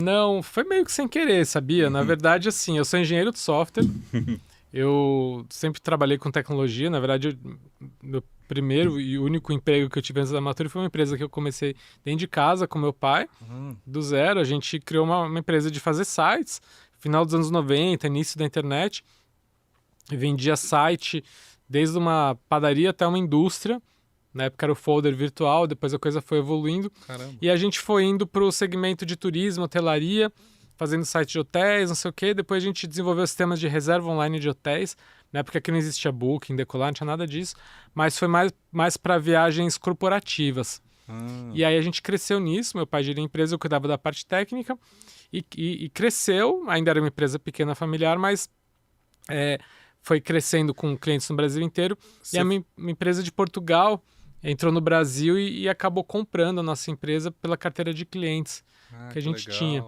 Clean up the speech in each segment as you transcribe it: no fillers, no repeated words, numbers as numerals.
Não, foi meio que sem querer, sabia? Na verdade, assim, eu sou engenheiro de software, eu sempre trabalhei com tecnologia, na verdade, meu primeiro e único emprego que eu tive antes da Natura foi uma empresa que eu comecei dentro de casa com meu pai, do zero. A gente criou uma empresa de fazer sites, final dos anos 90, início da internet, e vendia site desde uma padaria até uma indústria. Na época era o folder virtual, depois a coisa foi evoluindo. Caramba. E a gente foi indo para o segmento de turismo, hotelaria, fazendo site de hotéis, não sei o quê. Depois a gente desenvolveu sistemas de reserva online de hotéis. Na época que não existia Booking, Decolar, não tinha nada disso. Mas foi mais para viagens corporativas. E aí a gente cresceu nisso. Meu pai geria a empresa, eu cuidava da parte técnica. E cresceu, ainda era uma empresa pequena, familiar, mas foi crescendo com clientes no Brasil inteiro. E a minha empresa de Portugal entrou no Brasil e acabou comprando a nossa empresa pela carteira de clientes que a gente tinha.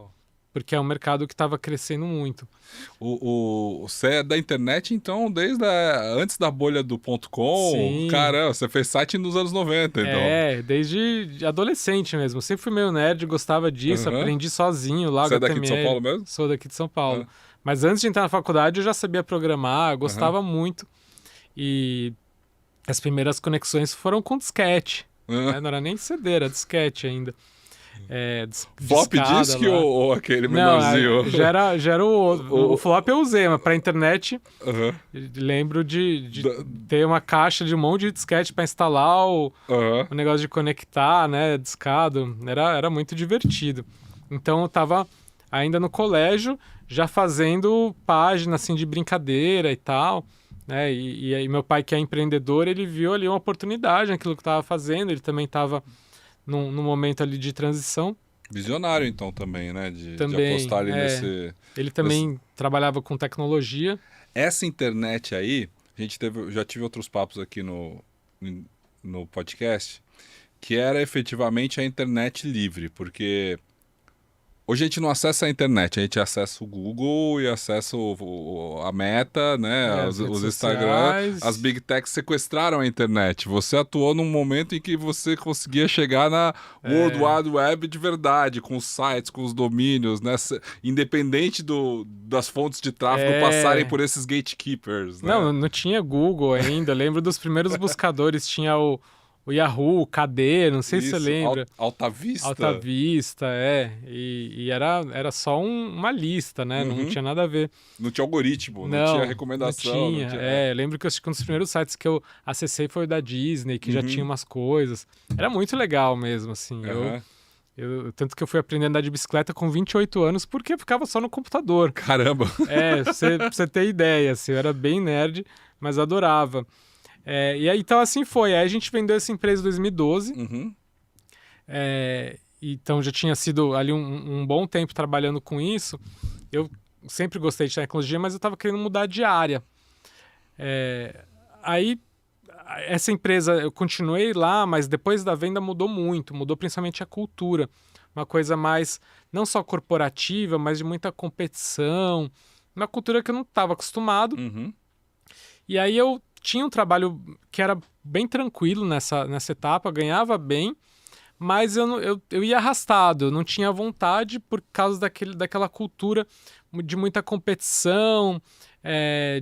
Porque é um mercado que estava crescendo muito. Você é da internet, então, desde antes da bolha do .com? Sim. Caramba, você fez site nos anos 90, então. Desde adolescente mesmo. Eu sempre fui meio nerd, gostava disso, aprendi sozinho lá. Você é daqui de São Paulo mesmo? Sou daqui de São Paulo. Mas antes de entrar na faculdade eu já sabia programar, gostava muito. E as primeiras conexões foram com disquete. Não era nem CD, era disquete ainda. Flop disk ou aquele menorzinho? Não, já era o flop eu usei, mas pra internet lembro de ter uma caixa de um monte de disquete para instalar o negócio de conectar, né, discado. Era muito divertido. Então eu tava ainda no colégio, já fazendo página assim de brincadeira e tal, né? E aí meu pai, que é empreendedor, ele viu ali uma oportunidade naquilo que eu tava fazendo. Ele também tava num momento ali de transição. Visionário, então, também, né? De apostar ali nesse... Ele também trabalhava com tecnologia. Essa internet aí, já tive outros papos aqui no podcast, que era efetivamente a internet livre, porque hoje a gente não acessa a internet, a gente acessa o Google e acessa a Meta, né? Os Instagram. As Big Techs sequestraram a internet. Você atuou num momento em que você conseguia chegar na World Wide Web de verdade, com os sites, com os domínios, né? Independente das fontes de tráfego passarem por esses gatekeepers. Né? Não tinha Google ainda. Eu lembro dos primeiros buscadores, tinha o Yahoo, o KD, não sei se você lembra. Alta Vista. Alta Vista, E era só uma lista, né? Não tinha nada a ver. Não tinha algoritmo, não tinha recomendação. Não tinha. Eu lembro que um dos primeiros sites que eu acessei foi o da Disney, que já tinha umas coisas. Era muito legal mesmo, assim. Tanto que eu fui aprender a andar de bicicleta com 28 anos, porque eu ficava só no computador. Caramba! Pra você ter ideia, assim, eu era bem nerd, mas adorava. E aí, então, assim foi. Aí a gente vendeu essa empresa em 2012. Então, já tinha sido ali um bom tempo trabalhando com isso. Eu sempre gostei de tecnologia, mas eu estava querendo mudar de área. Aí, essa empresa, eu continuei lá, mas depois da venda mudou muito. Mudou principalmente a cultura. Uma coisa mais, não só corporativa, mas de muita competição. Uma cultura que eu não estava acostumado. E aí, eu tinha um trabalho que era bem tranquilo nessa etapa, ganhava bem, mas eu ia arrastado, eu não tinha vontade por causa daquela cultura de muita competição,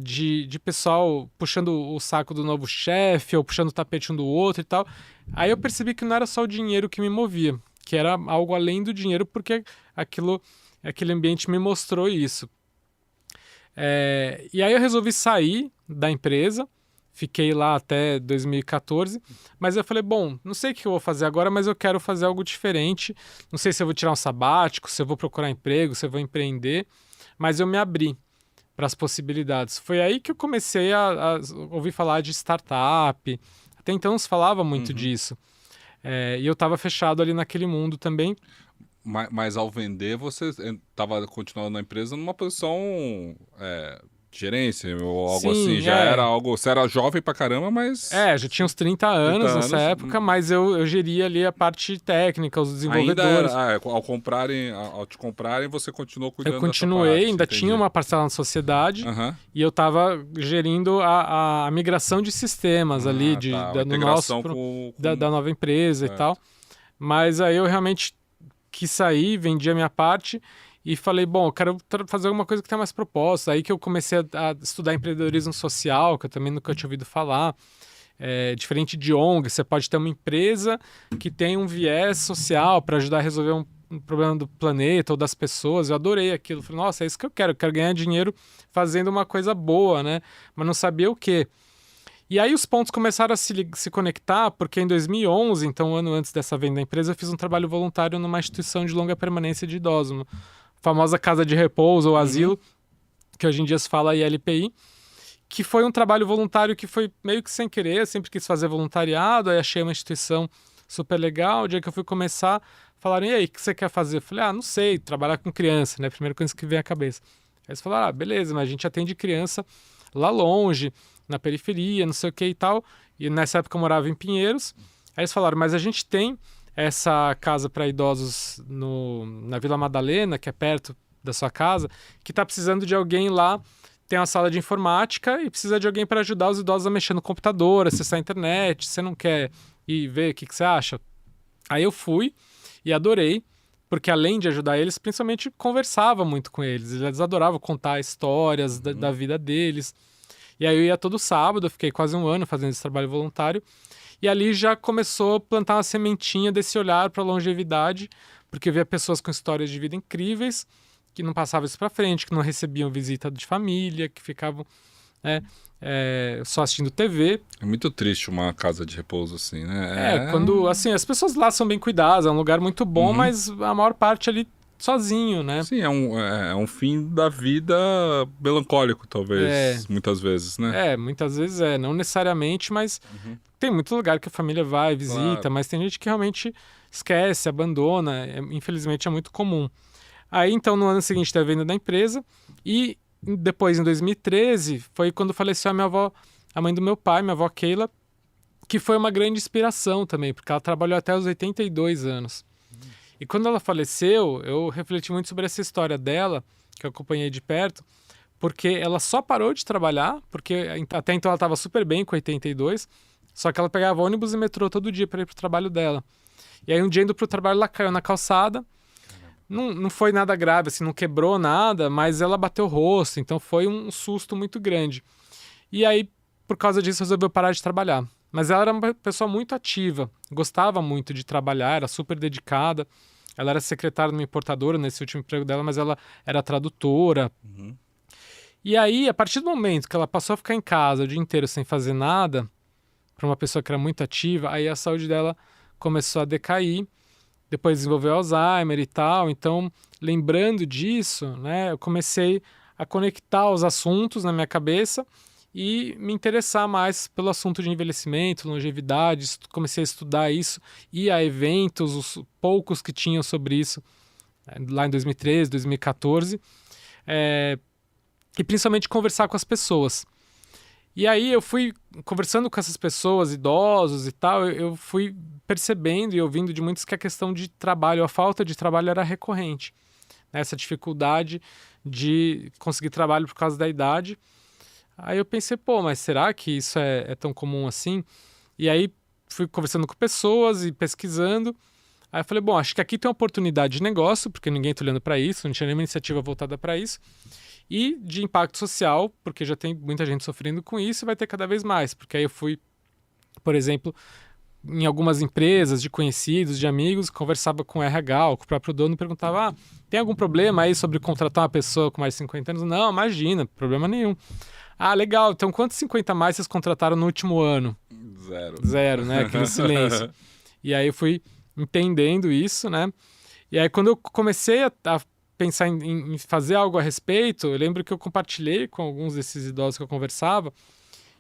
de pessoal puxando o saco do novo chefe ou puxando o tapete um do outro e tal. Aí eu percebi que não era só o dinheiro que me movia, que era algo além do dinheiro, porque aquele ambiente me mostrou isso. E aí eu resolvi sair da empresa. Fiquei lá até 2014, mas eu falei, bom, não sei o que eu vou fazer agora, mas eu quero fazer algo diferente. Não sei se eu vou tirar um sabático, se eu vou procurar emprego, se eu vou empreender, mas eu me abri para as possibilidades. Foi aí que eu comecei a ouvir falar de startup. Até então não se falava muito disso. E eu estava fechado ali naquele mundo também. Mas ao vender, você estava continuando na empresa numa posição... gerência ou algo assim, já era algo... Você era jovem pra caramba, mas... já tinha uns 30 anos nessa época, mas eu geria ali a parte técnica, os desenvolvedores. Ainda ao te comprarem, você continuou cuidando dessa parte. Eu continuei, ainda tinha uma parcela na sociedade, e eu estava gerindo a migração de sistemas ali, da nova empresa e tal. Mas aí eu realmente quis sair, vendi a minha parte e falei, bom, eu quero fazer alguma coisa que tenha mais propósito. Aí que eu comecei a estudar empreendedorismo social, que eu também nunca tinha ouvido falar. Diferente de ONG, você pode ter uma empresa que tem um viés social para ajudar a resolver um problema do planeta ou das pessoas. Eu adorei aquilo. Falei, nossa, é isso que eu quero ganhar dinheiro fazendo uma coisa boa, né? Mas não sabia o quê. E aí os pontos começaram a se conectar, porque em 2011, então um ano antes dessa venda da empresa, eu fiz um trabalho voluntário numa instituição de longa permanência de idosos, uma famosa casa de repouso ou asilo, que hoje em dia se fala ILPI, que foi um trabalho voluntário que foi meio que sem querer, eu sempre quis fazer voluntariado, aí achei uma instituição super legal. O dia que eu fui começar, falaram, e aí, o que você quer fazer? Eu falei, não sei, trabalhar com criança, né? Primeira coisa que vem à cabeça. Aí eles falaram, beleza, mas a gente atende criança lá longe, na periferia, não sei o que e tal. E nessa época eu morava em Pinheiros. Aí eles falaram, mas a gente tem essa casa para idosos na Vila Madalena, que é perto da sua casa, que está precisando de alguém lá. Tem uma sala de informática e precisa de alguém para ajudar os idosos a mexer no computador, acessar a internet. Você não quer ir ver o que você acha? Aí eu fui e adorei, porque além de ajudar eles, principalmente conversava muito com eles. Eles adoravam contar histórias da vida deles. E aí eu ia todo sábado, eu fiquei quase um ano fazendo esse trabalho voluntário. E ali já começou a plantar uma sementinha desse olhar para a longevidade, porque eu via pessoas com histórias de vida incríveis, que não passavam isso para frente, que não recebiam visita de família, que ficavam só assistindo TV. É muito triste uma casa de repouso assim, né? Quando, assim, as pessoas lá são bem cuidadas, é um lugar muito bom, mas a maior parte ali sozinho, né? Sim, é um fim da vida melancólico, talvez, muitas vezes, né? Muitas vezes não necessariamente, mas tem muito lugar que a família vai, visita, mas tem gente que realmente esquece, abandona, infelizmente é muito comum. Aí, então, no ano seguinte, teve a venda da empresa e depois, em 2013, foi quando faleceu a minha avó, a mãe do meu pai, minha avó Keila, que foi uma grande inspiração também, porque ela trabalhou até os 82 anos. E quando ela faleceu, eu refleti muito sobre essa história dela, que eu acompanhei de perto, porque ela só parou de trabalhar, porque até então ela estava super bem com 82, só que ela pegava ônibus e metrô todo dia para ir para o trabalho dela. E aí um dia indo para o trabalho, ela caiu na calçada. Não foi nada grave, assim, não quebrou nada, mas ela bateu o rosto, então foi um susto muito grande. E aí, por causa disso, resolveu parar de trabalhar. Mas ela era uma pessoa muito ativa, gostava muito de trabalhar, era super dedicada. Ela era secretária numa importadora nesse último emprego dela, mas ela era tradutora. E aí, a partir do momento que ela passou a ficar em casa o dia inteiro sem fazer nada, para uma pessoa que era muito ativa, aí a saúde dela começou a decair. Depois desenvolveu Alzheimer e tal. Então, lembrando disso, né, eu comecei a conectar os assuntos na minha cabeça e me interessar mais pelo assunto de envelhecimento, longevidade. Comecei a estudar isso, ir a eventos, os poucos que tinham sobre isso, lá em 2013, 2014, e principalmente conversar com as pessoas. E aí eu fui conversando com essas pessoas, idosos e tal, eu fui percebendo e ouvindo de muitos que a questão de trabalho, a falta de trabalho era recorrente. Essa dificuldade de conseguir trabalho por causa da idade. Aí eu pensei, mas será que isso é tão comum assim? E aí fui conversando com pessoas e pesquisando. Aí eu falei, acho que aqui tem uma oportunidade de negócio, porque ninguém está olhando para isso, não tinha nenhuma iniciativa voltada para isso. E de impacto social, porque já tem muita gente sofrendo com isso e vai ter cada vez mais. Porque aí eu fui, por exemplo, em algumas empresas de conhecidos, de amigos, conversava com o RH ou com o próprio dono e perguntava, tem algum problema aí sobre contratar uma pessoa com mais de 50 anos? Não, imagina, problema nenhum. Legal, então quantos 50 a mais vocês contrataram no último ano? Zero, né? Aquele silêncio. E aí eu fui entendendo isso, né? E aí quando eu comecei a pensar em fazer algo a respeito, eu lembro que eu compartilhei com alguns desses idosos que eu conversava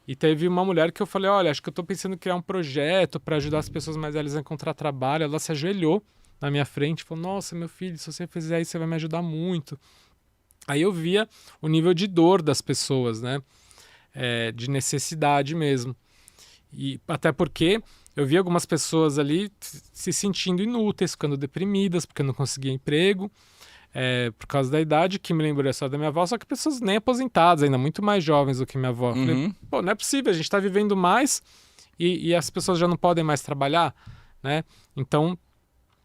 e teve uma mulher que eu falei, olha, acho que eu estou pensando em criar um projeto para ajudar as pessoas mais velhas a encontrar trabalho. Ela se ajoelhou na minha frente e falou, nossa, meu filho, se você fizer isso, você vai me ajudar muito. Aí eu via o nível de dor das pessoas, né? De necessidade mesmo. E até porque eu vi algumas pessoas ali se sentindo inúteis, ficando deprimidas, porque não conseguia emprego. Por causa da idade, que me lembrou só da minha avó, só que pessoas nem aposentadas, ainda muito mais jovens do que minha avó. Falei, não é possível, a gente está vivendo mais e as pessoas já não podem mais trabalhar, né? Então,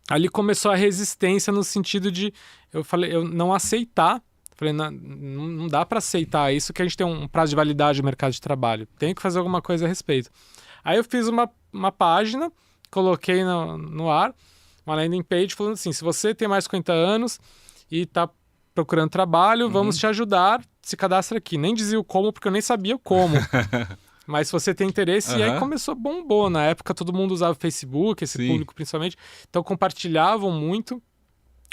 ali começou a resistência no sentido de, eu não aceitar. Falei, não dá para aceitar isso, que a gente tem um prazo de validade no mercado de trabalho. Tem que fazer alguma coisa a respeito. Aí eu fiz uma página, coloquei no ar, uma landing page falando assim, se você tem mais de 50 anos e está procurando trabalho, vamos te ajudar, se cadastra aqui. Nem dizia o como, porque eu nem sabia o como. Mas se você tem interesse, e aí começou, bombou. Na época todo mundo usava o Facebook, esse público principalmente, então compartilhavam muito.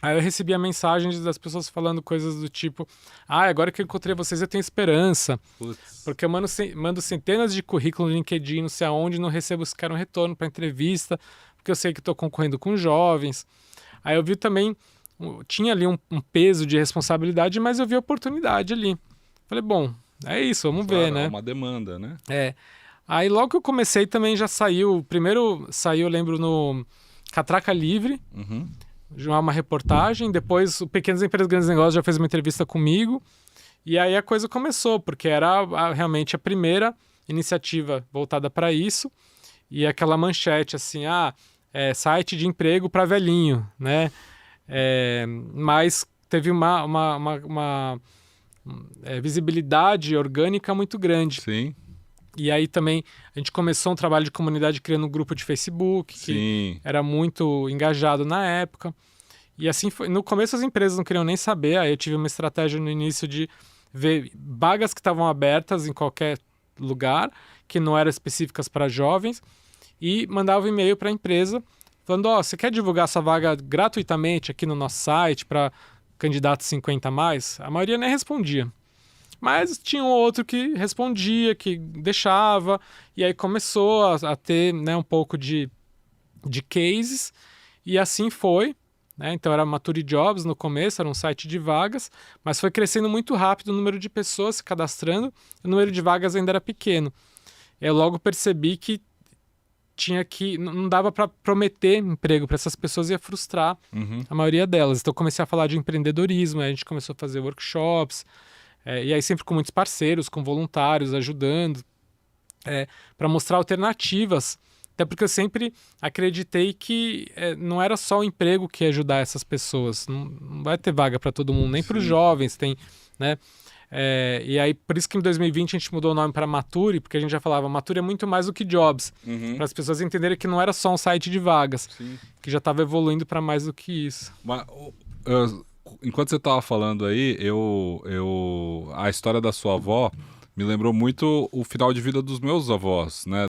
Aí eu recebia mensagens das pessoas falando coisas do tipo, agora que eu encontrei vocês eu tenho esperança. Putz. Porque eu mando centenas de currículos no LinkedIn, não sei aonde, não recebo sequer um retorno para entrevista, porque eu sei que estou concorrendo com jovens. Aí eu vi também, tinha ali um peso de responsabilidade, mas eu vi a oportunidade ali. Falei, bom, é isso, vamos ver, né? É uma demanda, né? Aí logo que eu comecei também já saiu, primeiro saiu, eu lembro, no Catraca Livre, uma reportagem, depois o Pequenas Empresas Grandes Negócios já fez uma entrevista comigo, e aí a coisa começou, porque era realmente a primeira iniciativa voltada para isso, e aquela manchete assim, site de emprego para velhinho, né? Mas teve uma visibilidade orgânica muito grande. Sim. E aí também a gente começou um trabalho de comunidade criando um grupo de Facebook, que era muito engajado na época. E assim foi. No começo as empresas não queriam nem saber, aí eu tive uma estratégia no início de ver vagas que estavam abertas em qualquer lugar, que não eram específicas para jovens, e mandava um e-mail para a empresa falando, você quer divulgar sua vaga gratuitamente aqui no nosso site para candidatos 50 a mais? A maioria nem respondia. Mas tinha um outro que respondia, que deixava, e aí começou a ter, né, um pouco de cases, e assim foi. Né? Então era Mature Jobs no começo, era um site de vagas, mas foi crescendo muito rápido o número de pessoas se cadastrando, e o número de vagas ainda era pequeno. Eu logo percebi que não dava para prometer emprego para essas pessoas, ia frustrar a maioria delas. Então eu comecei a falar de empreendedorismo, a gente começou a fazer workshops, e aí sempre com muitos parceiros, com voluntários, ajudando, para mostrar alternativas. Até porque eu sempre acreditei que não era só o emprego que ia ajudar essas pessoas. Não vai ter vaga para todo mundo, nem para os jovens. Tem, né? E aí, por isso que em 2020 a gente mudou o nome para Mature, porque a gente já falava, Mature é muito mais do que Jobs. Para as pessoas entenderem que não era só um site de vagas, que já estava evoluindo para mais do que isso. Mas, enquanto você estava falando aí, a história da sua avó me lembrou muito o final de vida dos meus avós, né?